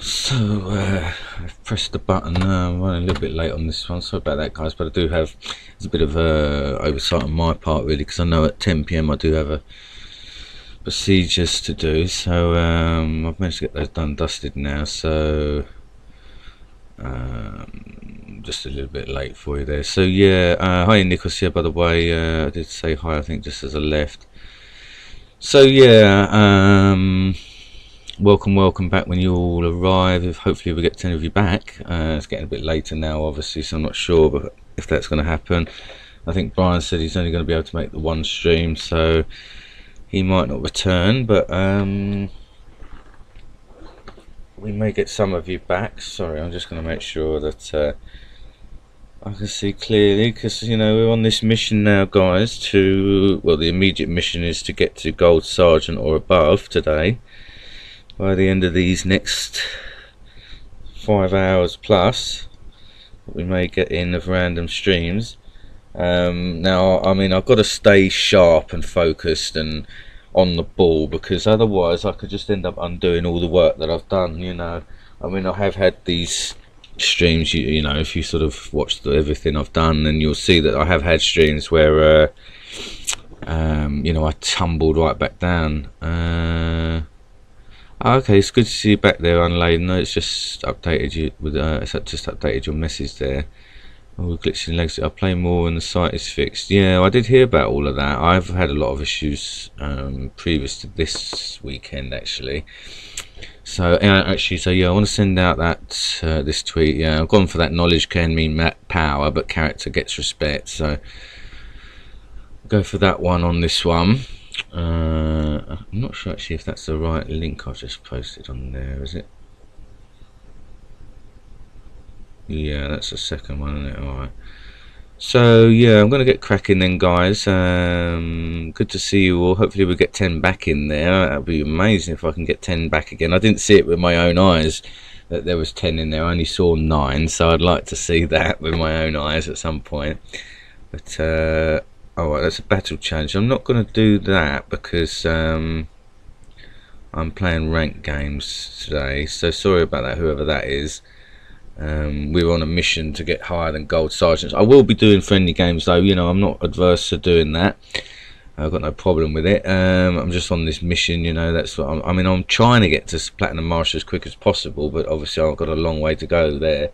So I've pressed the button. I'm running a little bit late on this one. Sorry about that, guys. But I do have it's a bit of oversight on my part, really, because I know at 10 p.m. I do have a procedures to do. So I've managed to get those done, dusted now. So just a little bit late for you there. So yeah, hi Nikos here, by the way. I did say hi, I think, just as I left. So yeah, welcome back when you all arrive. Hopefully we get 10 of you back. It's getting a bit later now, obviously, so I'm not sure but if that's going to happen. I think Brian said he's only going to be able to make the one stream, so he might not return, but we may get some of you back. Sorry, I'm just going to make sure that I can see clearly, because you know we're on this mission now, guys, to, well, the immediate mission is to get to Gold Sergeant or above today by the end of these next 5 hours plus. We may get in of random streams. Now I mean, I've got to stay sharp and focused and on the ball, because otherwise I could just end up undoing all the work that I've done, you know. I mean, I have had these streams, you know, if you sort of watch everything I've done, then you'll see that I have had streams where you know, I tumbled right back down. Okay, it's good to see you back there, Unladen. No, it's just updated you with it's just updated your message there. Oh, glitching legs. I'll play more when the site is fixed. Yeah, I did hear about all of that. I've had a lot of issues previous to this weekend, actually. So actually, so yeah, I want to send out that this tweet. Yeah, I've gone for that knowledge can mean power, but character gets respect. So go for that one on this one. I'm not sure actually if that's the right link I've just posted on there, is it? Yeah, that's the second one, isn't it? Alright. So yeah, I'm going to get cracking then, guys. Good to see you all. Hopefully we'll get 10 back in there. That'd be amazing if I can get 10 back again. I didn't see it with my own eyes that there was 10 in there. I only saw 9, so I'd like to see that with my own eyes at some point. But alright, that's a battle challenge. I'm not going to do that because I'm playing ranked games today, so sorry about that, whoever that is. We're on a mission to get higher than Gold Sergeants. I will be doing friendly games though, you know, I'm not adverse to doing that. I've got no problem with it. I'm just on this mission, you know, that's what I mean, I'm trying to get to Platinum Marshal as quick as possible, but obviously I've got a long way to go there.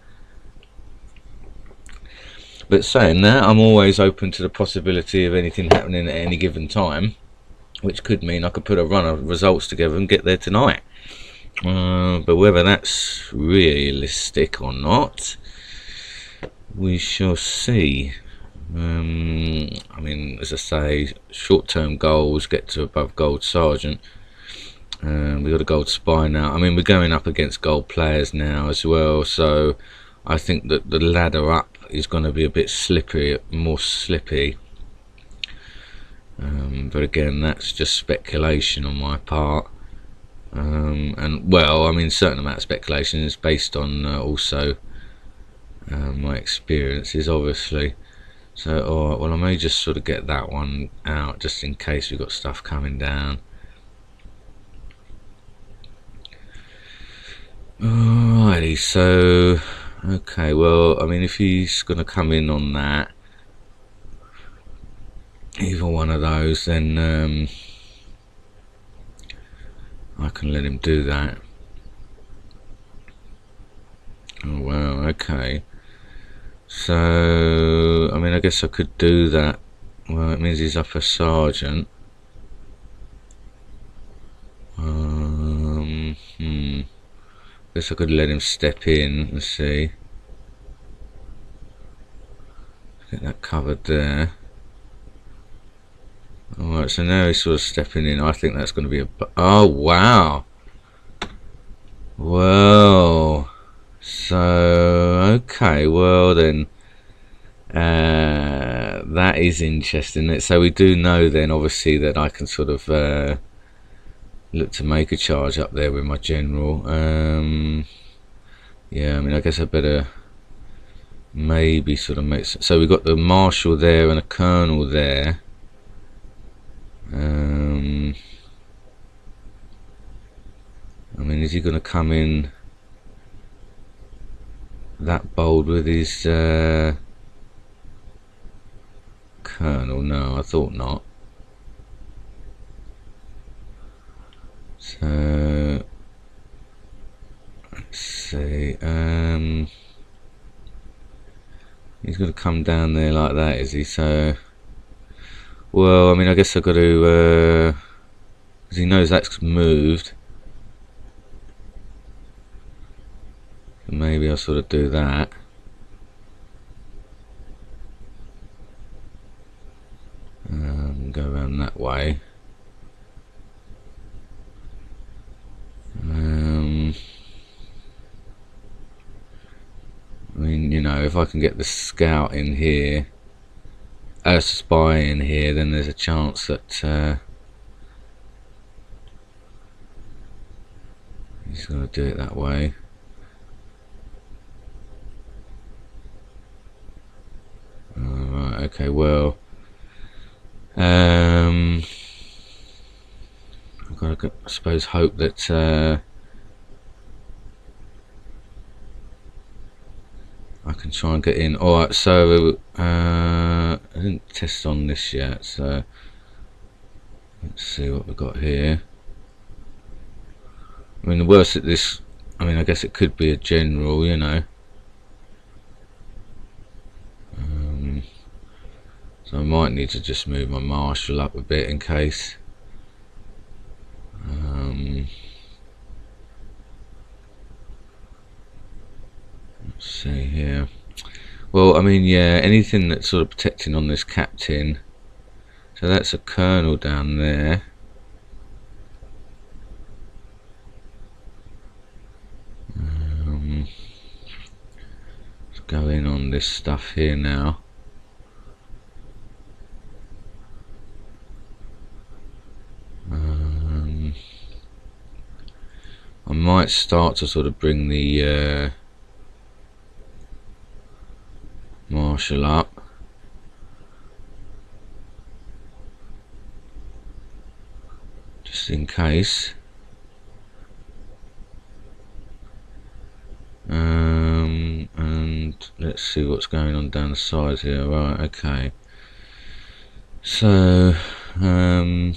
But saying that, I'm always open to the possibility of anything happening at any given time, which could mean I could put a run of results together and get there tonight. But whether that's realistic or not, we shall see. I mean, as I say, short-term goals, get to above Gold Sergeant. We've got a Gold Spy now. I mean, we're going up against Gold players now as well, so I think that the ladder up is going to be a bit slippery, more slippy. But again, that's just speculation on my part. And well, I mean, a certain amount of speculation is based on also my experiences, obviously. So, alright, well, I may just sort of get that one out just in case we've got stuff coming down. Alrighty, so okay, well, I mean, if he's going to come in on that, either one of those, then I can let him do that. Oh wow, okay. So I mean, I guess I could do that. Well, it means he's up a sergeant. Guess I could let him step in. Let's see. Get that covered there. Alright, so now he's sort of stepping in. I think that's going to be a... Oh, wow. Well, so, okay, well then, that is interesting. So we do know then, obviously, that I can sort of look to make a charge up there with my general. Yeah, I mean, I guess I better maybe sort of make... So we've got the marshal there and a colonel there. I mean, is he going to come in that bold with his colonel. No, I thought not. So let's see. He's going to come down there like that, is he? So, well, I mean, I guess I've got to, because he knows that's moved. So maybe I'll sort of do that. Go around that way. I mean, you know, if I can get the scout in here, a spy in here, then there's a chance that he's going to do it that way. Right, okay, well, I've got to, I suppose, hope that I can try and get in. Alright, so I didn't test on this yet, so let's see what we've got here. I mean, the worst at this, I mean, I guess it could be a general, you know. So I might need to just move my marshal up a bit in case. Let's see here. Well, I mean, yeah, anything that's sort of protecting on this captain. So that's a colonel down there. Let's go in on this stuff here now. I might start to sort of bring the marshal up. Just in case. And let's see what's going on down the sides here. Right, okay. So, I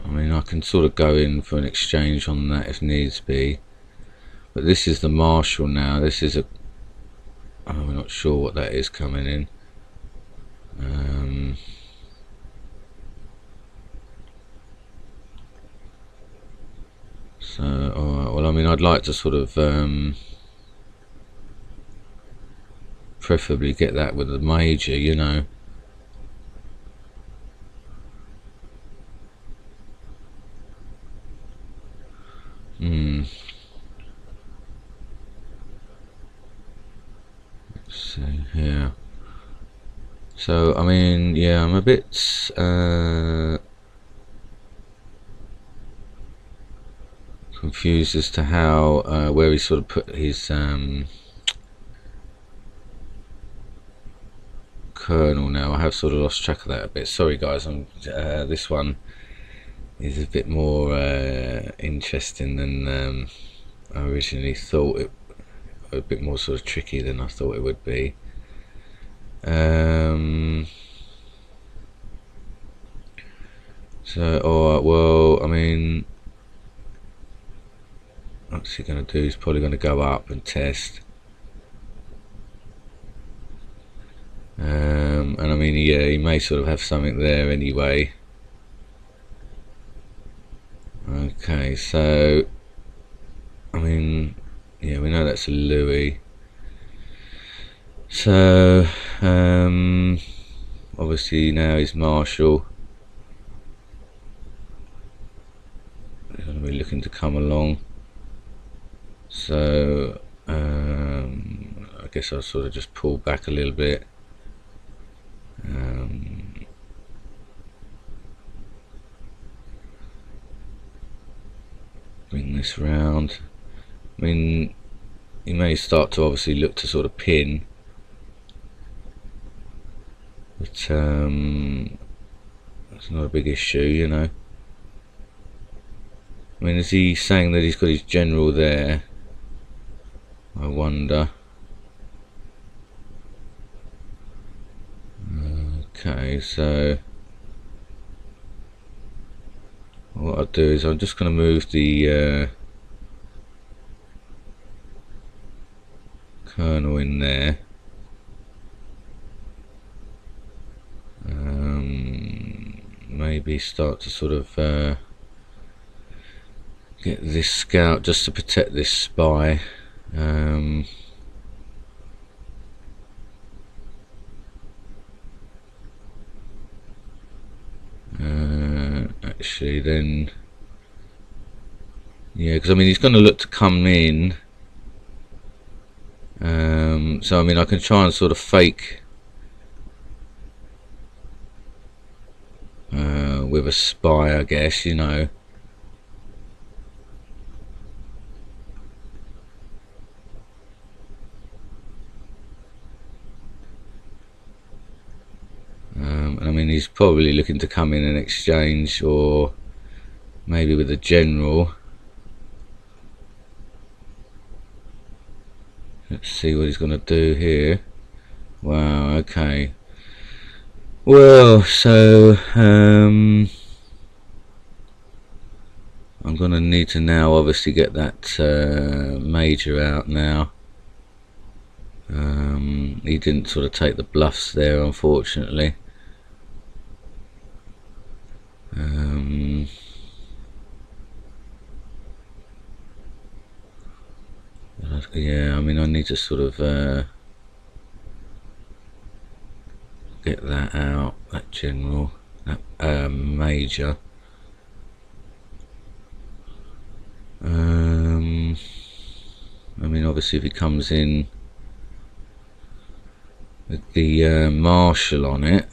mean, I can sort of go in for an exchange on that if needs be. But this is the marshal now. This is a... I'm not sure what that is coming in. So, alright, well, I mean, I'd like to sort of preferably get that with the major, you know. Let's see here. So, I mean, yeah, I'm a bit confused as to how where he sort of put his colonel now. I have sort of lost track of that a bit. Sorry guys, I'm this one is a bit more interesting than I originally thought. It a bit more sort of tricky than I thought it would be. So, alright, well, I mean, what's he going to do? He's probably going to go up and test. And I mean, yeah, he may sort of have something there anyway. Okay, so, I mean, yeah, we know that's a Louis. So, obviously now he's Marshal. He's going to be looking to come along. So, I guess I'll sort of just pull back a little bit. Bring this round. I mean, you may start to obviously look to sort of pin, but it's not a big issue, you know. I mean, is he saying that he's got his general there? I wonder. Okay, so what I'll do is I'm just going to move the colonel in there. Maybe start to sort of get this scout just to protect this spy. Actually, then, yeah, because I mean he's going to look to come in. So I mean I can try and sort of fake with a spy, I guess, you know. I mean he's probably looking to come in and exchange, or maybe with a general. Let's see what he's going to do here. Wow, okay. Well, so I'm going to need to now obviously get that major out now. He didn't sort of take the bluffs there, unfortunately. Yeah, I mean I need to sort of get that out, that general, that major. I mean obviously if he comes in with the marshal on it,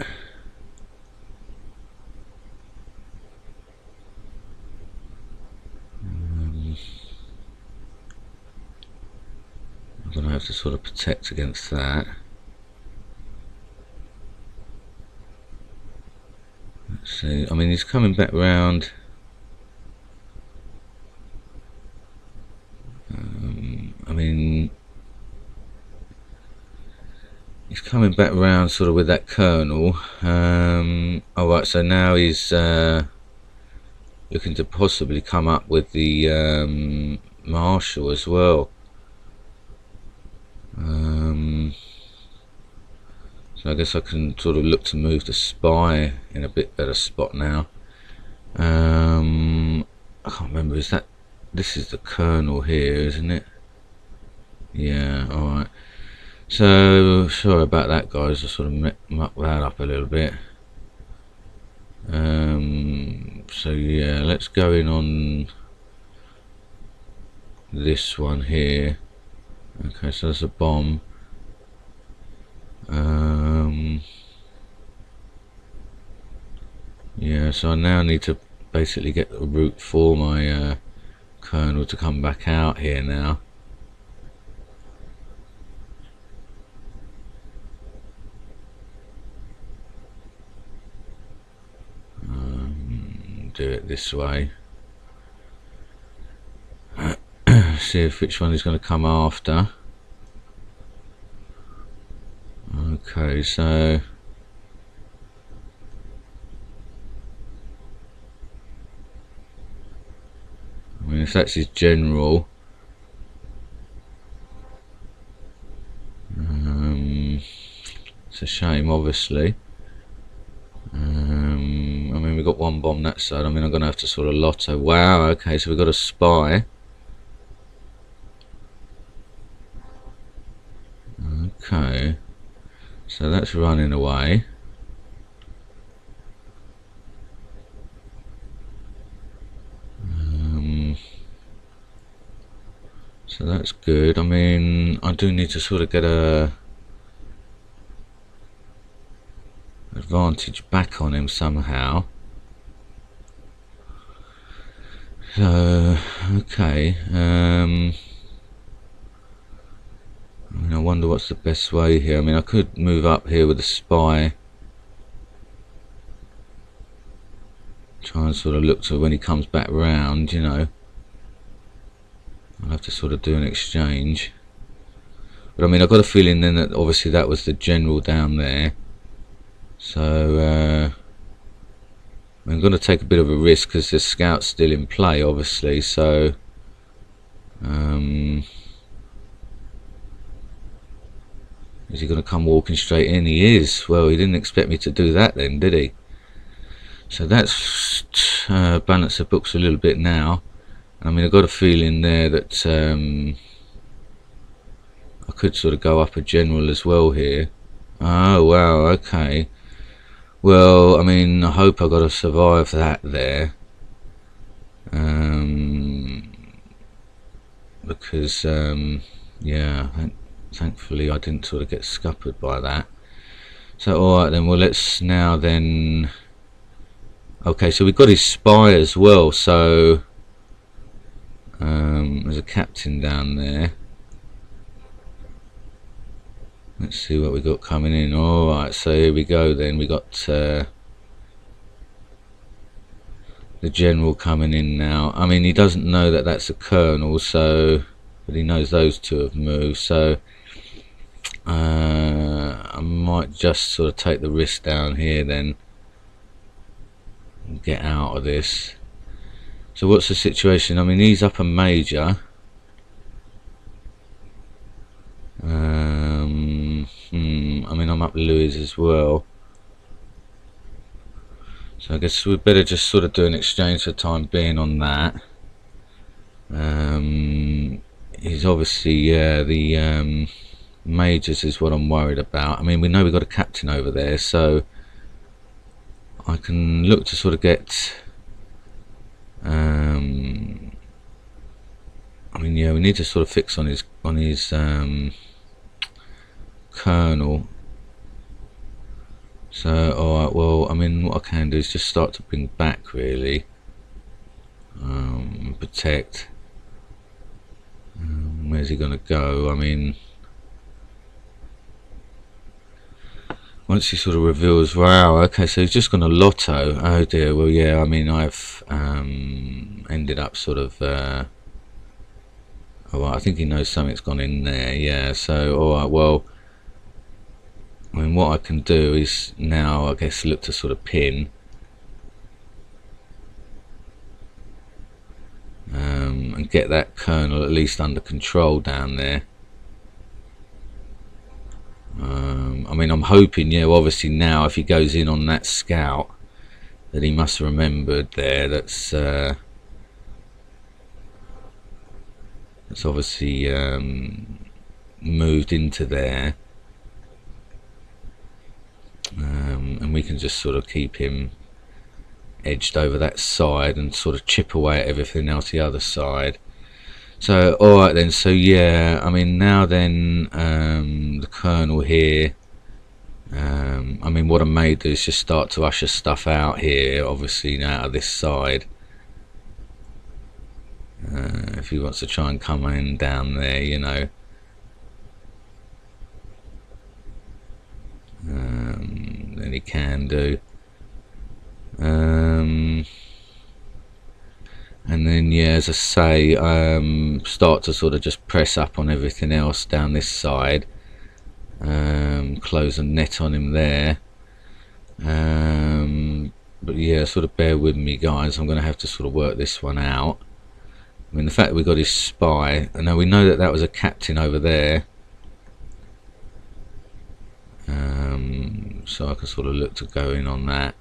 I'm going to have to sort of protect against that. Let's see, I mean he's coming back round. I mean he's coming back round sort of with that colonel. Alright, so now he's looking to possibly come up with the marshal as well. So I guess I can sort of look to move the spy in a bit better spot now. I can't remember, is that, this is the colonel here, isn't it? Yeah, alright. So sorry about that, guys, I sort of mucked that up a little bit. So yeah, let's go in on this one here. Okay, so that's a bomb. Yeah, so I now need to basically get a route for my colonel to come back out here now. Do it this way. See if which one is going to come after. Okay, so I mean if that's his general, it's a shame obviously. I mean we've got one bomb that side. I mean I'm going to have to sort of lotto. Wow, okay, so we've got a spy. Okay, so that's running away. So that's good. I mean I do need to sort of get a advantage back on him somehow. So okay, I mean I wonder what's the best way here. I mean I could move up here with a spy Try and sort of look to when he comes back round, you know. I'll have to sort of do an exchange. But I mean, I've got a feeling then that obviously that was the general down there. So I'm going to take a bit of a risk because the scout's still in play, obviously. So is he going to come walking straight in? He is. Well, he didn't expect me to do that then, did he? So that's balance the books a little bit now. I mean, I've got a feeling there that I could sort of go up a general as well here. Oh wow, okay. Well, I mean, I hope I got to survive that there, because yeah, thankfully I didn't sort of get scuppered by that. So alright then, well let's now then, okay, so we've got his spy as well, so there's a captain down there. Let's see what we got coming in. Alright, so here we go then. We got the general coming in now. I mean, he doesn't know that that's a colonel, so, but he knows those two have moved, so I might just sort of take the risk down here then and get out of this. So what's the situation? I mean, he's up a major. I mean, I'm up Louis as well. So I guess we'd better just sort of do an exchange for the time being on that. He's obviously, yeah, the majors is what I'm worried about. I mean, we know we've got a captain over there, so I can look to sort of get I mean, yeah, we need to sort of fix on his colonel. So alright, well, I mean, what I can do is just start to bring back really, protect. Where's he gonna go? I mean, once he sort of reveals, wow, okay, so he's just gonna lotto. Oh dear. Well, yeah, I mean, I've ended up sort of oh, well, I think he knows something's gone in there. Yeah, so alright, well, I mean, what I can do is now, I guess, look to sort of pin, and get that colonel at least under control down there. I mean, I'm hoping, yeah, well, obviously now if he goes in on that scout, that he must have remembered there. That's obviously moved into there. And we can just sort of keep him edged over that side and sort of chip away at everything else the other side. So alright then, so yeah, I mean, now then, the colonel here, I mean, what I may do is just start to usher stuff out here, obviously out of this side. If he wants to try and come in down there, you know. Then he can do. And then, yeah, as I say, start to sort of just press up on everything else down this side. Close a net on him there. But yeah, sort of bear with me, guys. I'm going to have to sort of work this one out. I mean, the fact that we got his spy, and now we know that that was a captain over there. So I can sort of look to go in on that.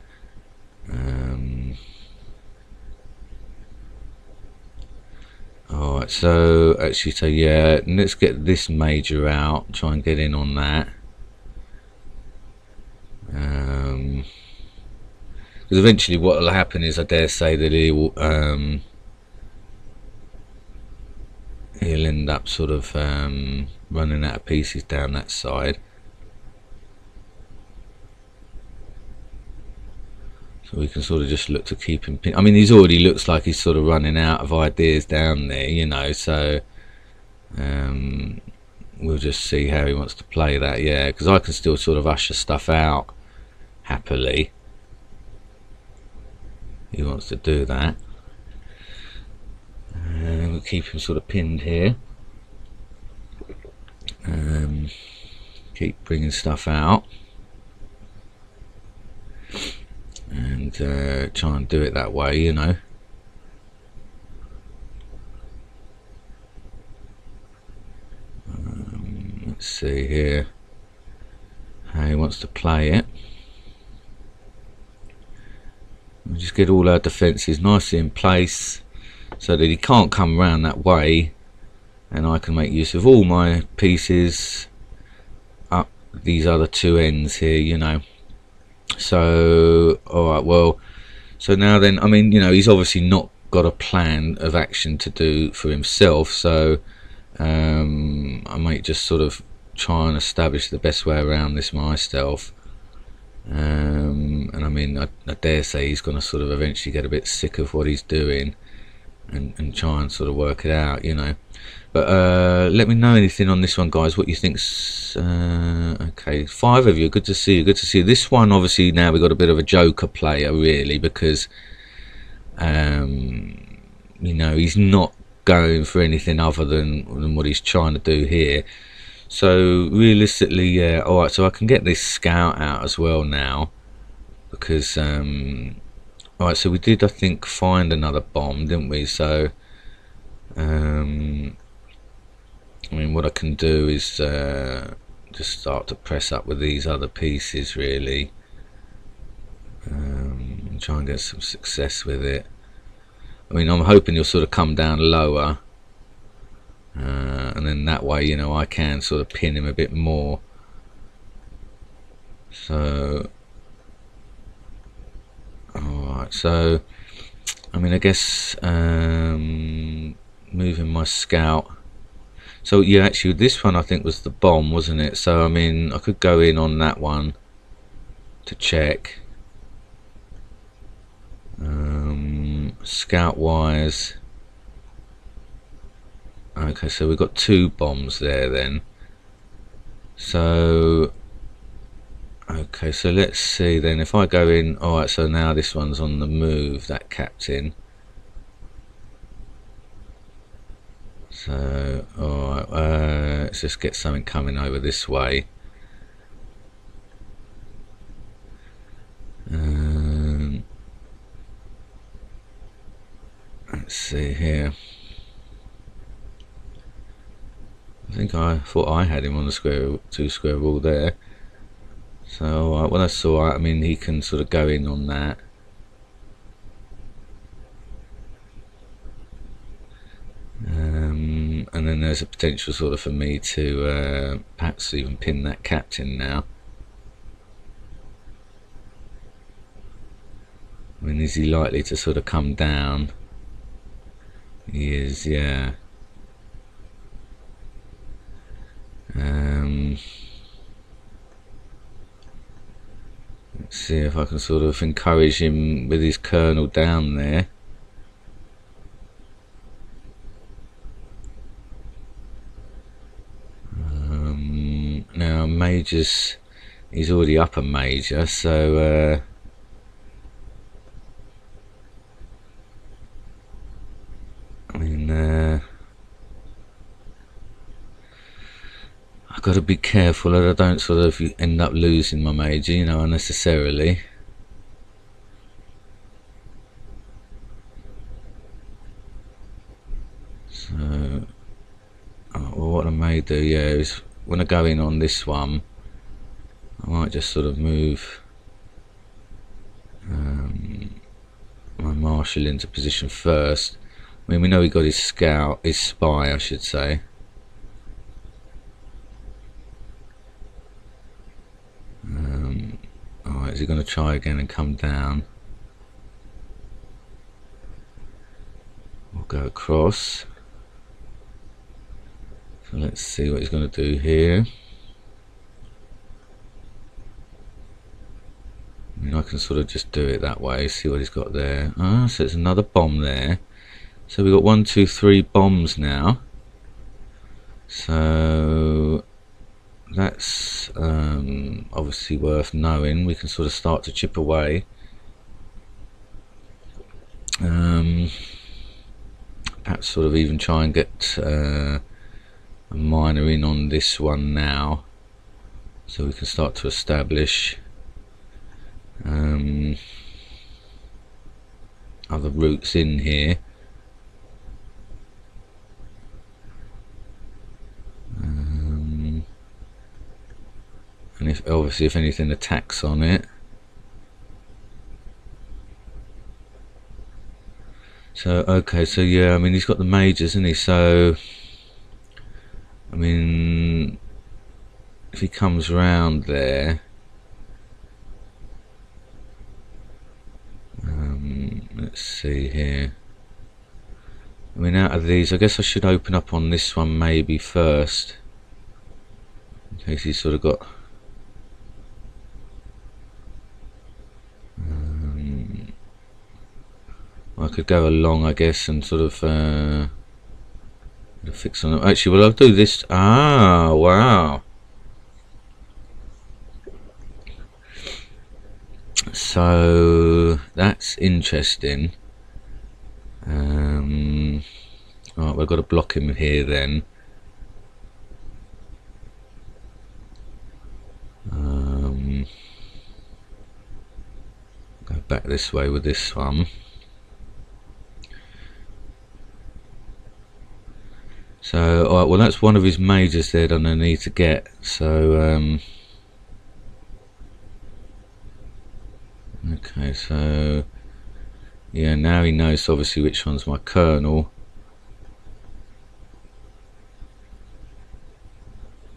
Alright, so actually, so yeah, let's get this major out, try and get in on that. Because eventually what will happen is, I dare say that he'll end up sort of running out of pieces down that side. So we can sort of just look to keep him pinned. I mean, he's already looks like he's sort of running out of ideas down there, you know, so we'll just see how he wants to play that. Yeah, because I can still sort of usher stuff out happily. he wants to do that. We'll keep him sort of pinned here. Keep bringing stuff out. And try and do it that way, you know. Let's see here how he wants to play it. We'll just get all our defences nicely in place so that he can't come around that way, and I can make use of all my pieces up these other two ends here, you know. So alright, well, so now then, I mean, you know, he's obviously not got a plan of action to do for himself, so I might just sort of try and establish the best way around this myself. And I mean, I dare say he's going to sort of eventually get a bit sick of what he's doing and try and sort of work it out, you know. But let me know anything on this one, guys, what you think's okay. 5 of you, good to see you, good to see you. This one, obviously, now we've got a bit of a joker player, really, because you know, he's not going for anything other than what he's trying to do here. So realistically, yeah, alright, so I can get this scout out as well now, because alright, so we did, I think, find another bomb, didn't we? So I mean, what I can do is just start to press up with these other pieces, really, and try and get some success with it. I mean, I'm hoping you'll sort of come down lower, and then that way, you know, I can sort of pin him a bit more. So alright, so I mean, I guess moving my scout. So yeah, actually this one I think was the bomb, wasn't it? So I mean, I could go in on that one to check. Scout wise, okay, so we've got 2 bombs there then. So okay, so let's see then, if I go in, alright, so now this one's on the move, that captain. So alright, let's just get something coming over this way. Let's see here. I think I thought I had him on the 2 square wall there. So alright, well that's alright. I mean, he can sort of go in on that. And then there's a potential sort of for me to perhaps even pin that captain now. I mean, is he likely to sort of come down? He is, yeah. Let's see if I can sort of encourage him with his colonel down there. Now majors, he's already up a major, so I mean, I've got to be careful that I don't sort of end up losing my major, you know, unnecessarily. So, well, what I may do, yeah, is when I go in on this one, I might just sort of move my marshal into position first. I mean, we know he got his scout, his spy, I should say. Alright, is he going to try again and come down? We'll go across. So let's see what he's going to do here. I mean, I can sort of just do it that way, see what he's got there. Ah, so it's another bomb there. So we've got 1, 2, 3 bombs now. So that's obviously worth knowing. We can sort of start to chip away. perhaps sort of even try and get a miner in on this one now, so we can start to establish other routes in here. And if obviously if anything attacks on it. So okay, so yeah, I mean he's got the majors, isn't he? So I mean if he comes round there, let's see here. I mean out of these I guess I should open up on this one maybe first, in case he's sort of got I could go along I guess and sort of fix on it. Actually, well I'll do this. Ah, wow. So that's interesting. Right, we've got to block him here then. Go back this way with this one. So alright, well that's one of his majors there that I need to get. So okay, so yeah, now he knows obviously which one's my kernel.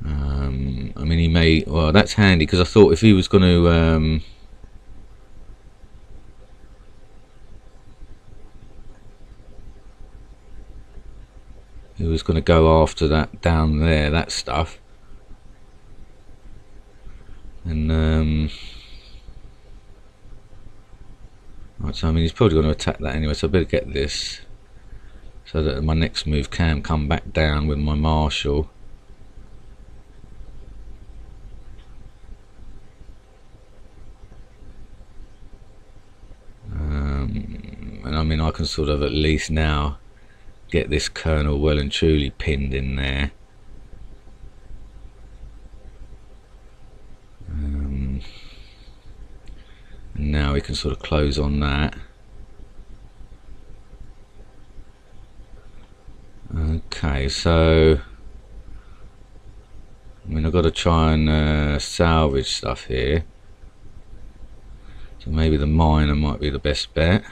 I mean he may, well that's handy because I thought if he was going to go after that down there, that stuff, and right, so I mean he's probably going to attack that anyway, so I better get this so that my next move can come back down with my marshal. And I mean I can sort of at least now get this kernel well and truly pinned in there. And now we can sort of close on that. Okay, so I mean I've got to try and salvage stuff here. So maybe the miner might be the best bet.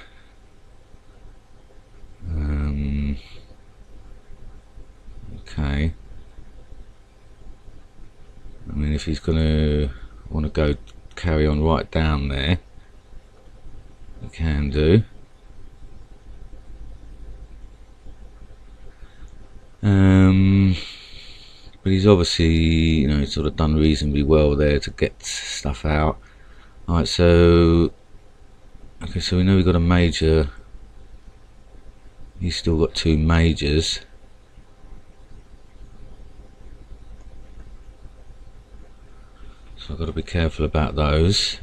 Okay. I mean if he's going to want to go carry on right down there, he can do. But he's obviously, you know, sort of done reasonably well there to get stuff out. Alright, so okay, so we know we've got a major. He's still got two majors. So I've got to be careful about those.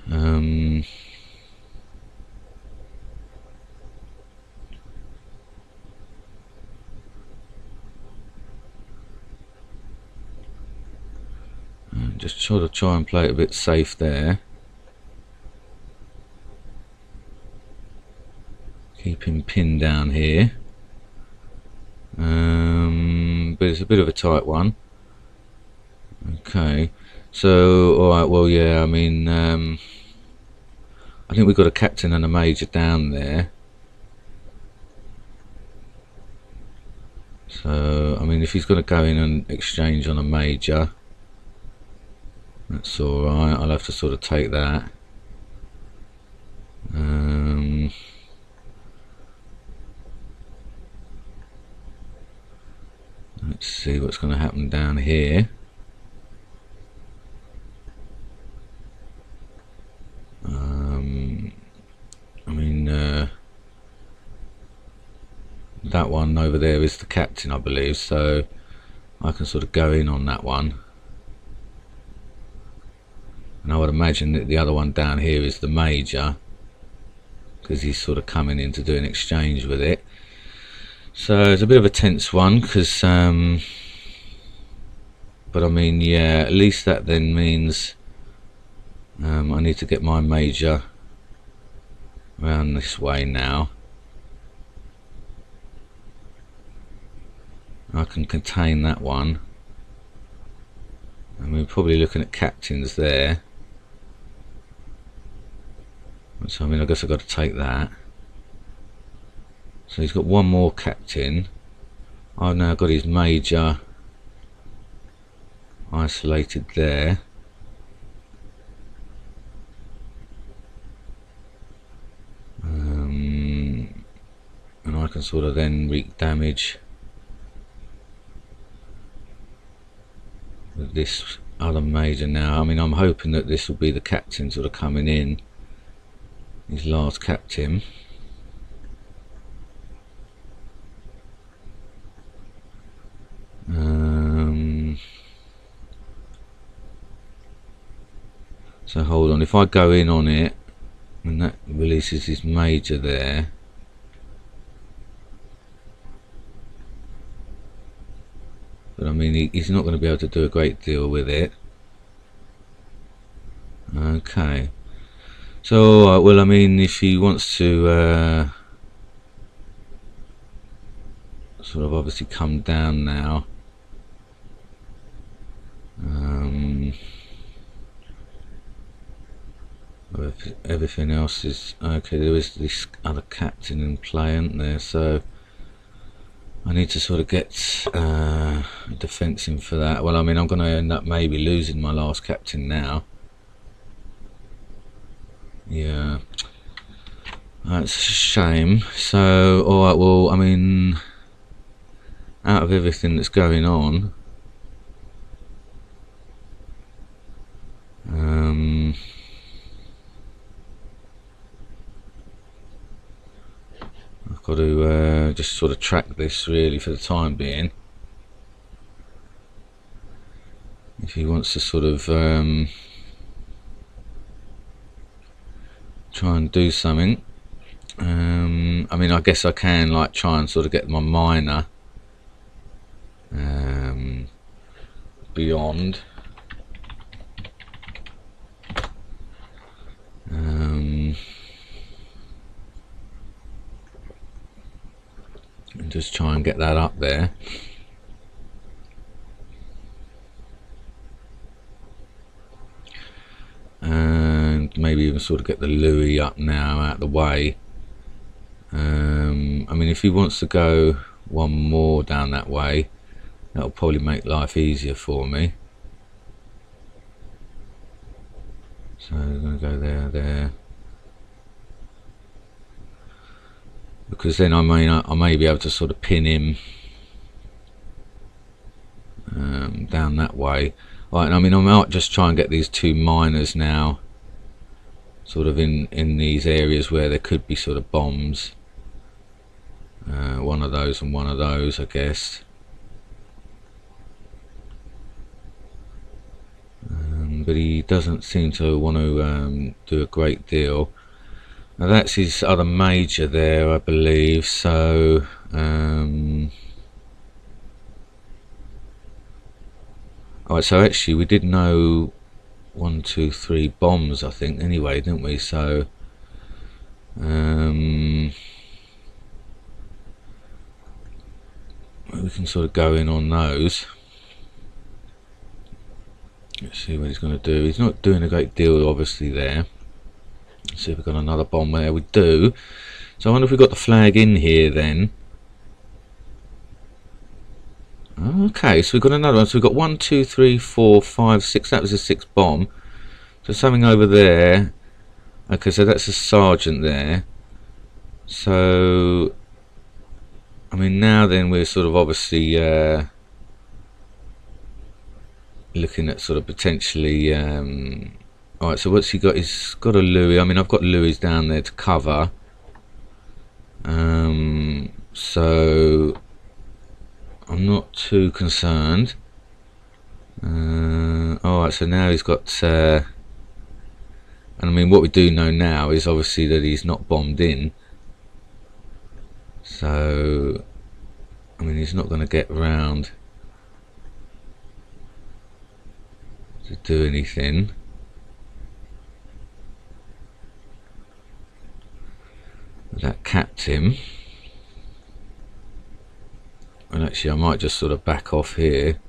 Just sort of try and play it a bit safe there. Keep him pinned down here. But it's a bit of a tight one. Okay, so alright, well yeah, I mean I think we've got a captain and a major down there. So I mean if he's going to go in and exchange on a major, that's alright, I'll have to sort of take that. Let's see what's going to happen down here. I mean that one over there is the captain, I believe, so I can sort of go in on that one. And I would imagine that the other one down here is the major, because he's sort of coming in to do an exchange with it. So it's a bit of a tense one, because but I mean, yeah, at least that then means I need to get my major around this way now. I can contain that one, and we're probably looking at captains there. So I mean, I guess I've got to take that. So he's got one more captain. I've now got his major isolated there. And I can sort of then wreak damage with this other major now. I mean, I'm hoping that this will be the captain sort of coming in, his last captain. So hold on, if I go in on it, and that releases his major there. But I mean, he's not going to be able to do a great deal with it. Okay. So, well, I mean, if he wants to sort of obviously come down now. Everything else is okay. There is this other captain in play, isn't there? So I need to sort of get a defence in for that. Well, I mean, I'm going to end up maybe losing my last captain now. Yeah, that's a shame. So, alright, well, I mean, out of everything that's going on, I've got to just sort of track this really for the time being. If he wants to sort of try and do something, I mean, I guess I can like try and sort of get my minor beyond. And just try and get that up there. And maybe even sort of get the Louis up now out of the way. I mean, if he wants to go one more down that way, that'll probably make life easier for me. So I'm going to go there, because then I may be able to sort of pin him down that way. Right, and I mean, I might just try and get these two miners now, sort of in these areas where there could be sort of bombs. One of those and one of those, I guess. But he doesn't seem to want to do a great deal. Now that's his other major there, I believe. So alright, so actually we did know 1, 2, 3 bombs, I think, anyway, didn't we? So we can sort of go in on those. Let's see what he's going to do. He's not doing a great deal, obviously, there. Let's see if we've got another bomb there. We do. So I wonder if we've got the flag in here then. Okay, so we've got another one. So we've got 1, 2, 3, 4, 5, 6. That was a 6th bomb. So something over there. Okay, so that's a sergeant there. So I mean, now then we're sort of obviously looking at sort of potentially alright, so what's he got? He's got a Louis. I mean, I've got Louis down there to cover, so I'm not too concerned. Alright, so now he's got and I mean, what we do know now is obviously that he's not bombed in, so I mean, he's not going to get round to do anything. That capped him. And actually I might just sort of back off here.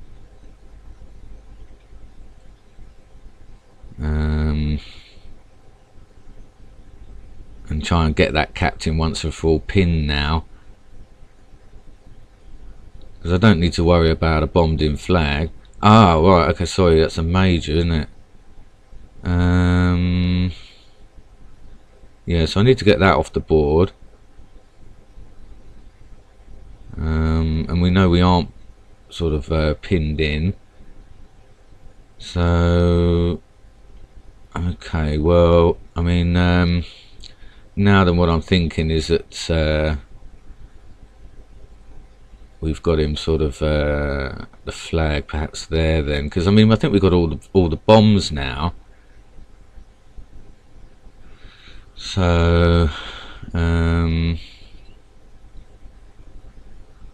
And try and get that captain once and for all pinned now. Because I don't need to worry about a bombed in flag. Ah, right, okay, sorry, that's a major, isn't it? Yeah, so I need to get that off the board. And we know we aren't sort of pinned in. So, okay, well, I mean, now then what I'm thinking is that we've got him sort of the flag perhaps there then, because I mean I think we've got all the bombs now. So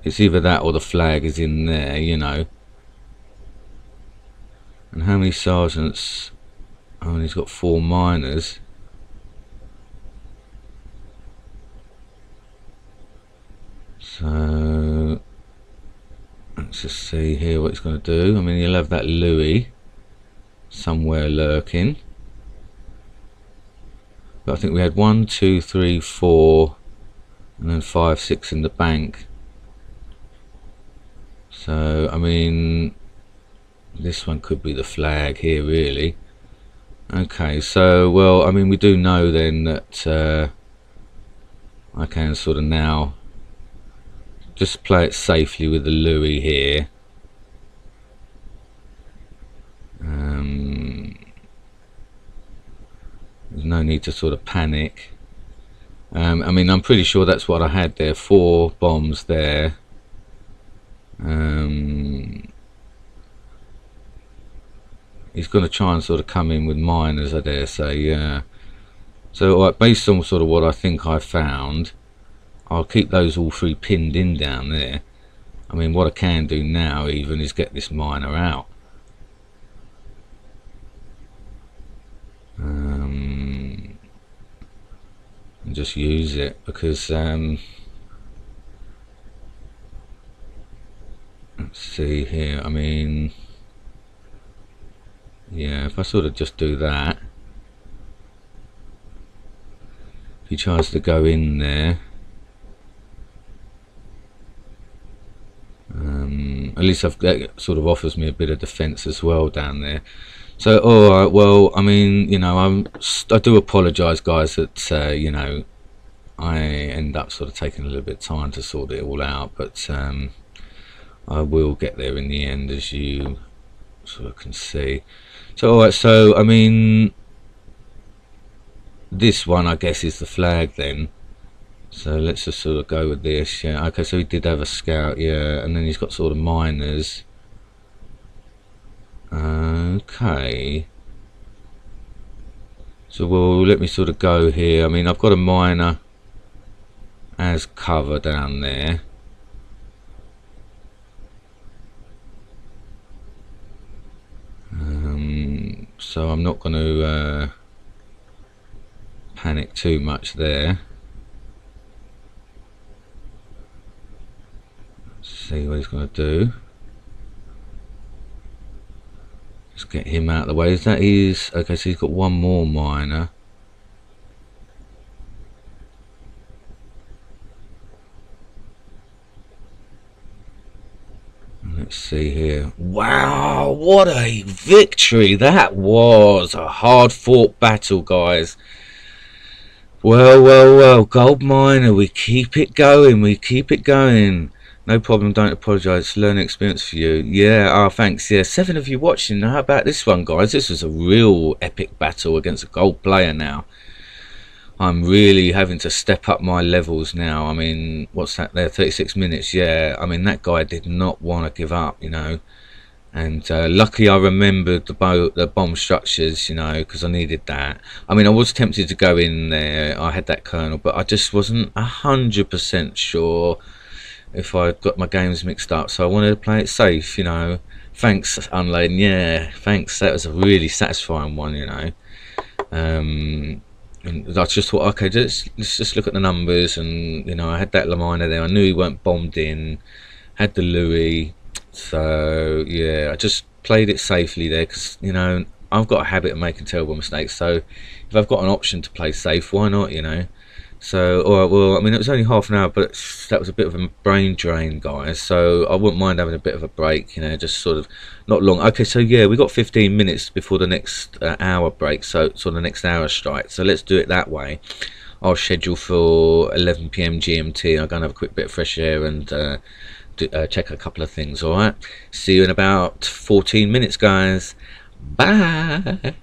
it's either that or the flag is in there, you know. And how many sergeants? Oh, and he's got 4 miners. So let's just see here what he's going to do. I mean, you'll have that Louis somewhere lurking. But I think we had 1, 2, 3, 4, and then 5, 6 in the bank. So I mean, this one could be the flag here, really. Okay, so well, I mean, we do know then that I can sort of now just play it safely with the Louis here. There's no need to sort of panic. I mean, I'm pretty sure that's what I had there, 4 bombs there. He's going to try and sort of come in with miners, I dare say, yeah. So right, based on sort of what I think I found, I'll keep those all 3 pinned in down there. I mean, what I can do now even is get this miner out. And just use it, because let's see here, I mean, yeah, if I sort of just do that, if he tries to go in there, at least that sort of offers me a bit of defense as well down there. So alright, well, I mean, you know, I do apologise, guys, that you know, I end up sort of taking a little bit of time to sort it all out, but I will get there in the end, as you sort of can see. So alright, so I mean, this one I guess is the flag then. So let's just sort of go with this. Yeah, okay, so he did have a scout, yeah, and then he's got sort of miners. Okay, so well, let me sort of go here. I mean, I've got a miner as cover down there. So I'm not going to panic too much there. Let's see what he's going to do. Let's get him out of the way. Is that his? Okay, so he's got 1 more miner. Let's see here. Wow, what a victory that was! A hard fought battle, guys. Well, well, well, gold miner, we keep it going, we keep it going. No problem, don't apologise, it's a learning experience for you. Yeah, thanks, yeah, 7 of you watching. How about this one, guys? This was a real epic battle against a gold player now. I'm really having to step up my levels now. I mean, what's that there, 36 minutes, yeah. I mean, that guy did not want to give up, you know. And luckily I remembered the bomb structures, you know, because I needed that. I mean, I was tempted to go in there, I had that kernel, but I just wasn't 100% sure. if I got my games mixed up. So I wanted to play it safe, you know. Thanks, Unladen. Yeah, thanks. That was a really satisfying one, you know. And I just thought, okay, let's just look at the numbers, and you know, I had that Lamina there. I knew he weren't bombed in. Had the Louis, so yeah, I just played it safely there because you know I've got a habit of making terrible mistakes. So if I've got an option to play safe, why not? You know. So, alright, well, I mean, it was only half an hour, but that was a bit of a brain drain, guys. So, I wouldn't mind having a bit of a break, you know, just sort of not long. Okay, so yeah, we got 15 minutes before the next hour break, so the next hour strike. So, let's do it that way. I'll schedule for 11 PM GMT. I'm going to have a quick bit of fresh air and check a couple of things, alright? See you in about 14 minutes, guys. Bye.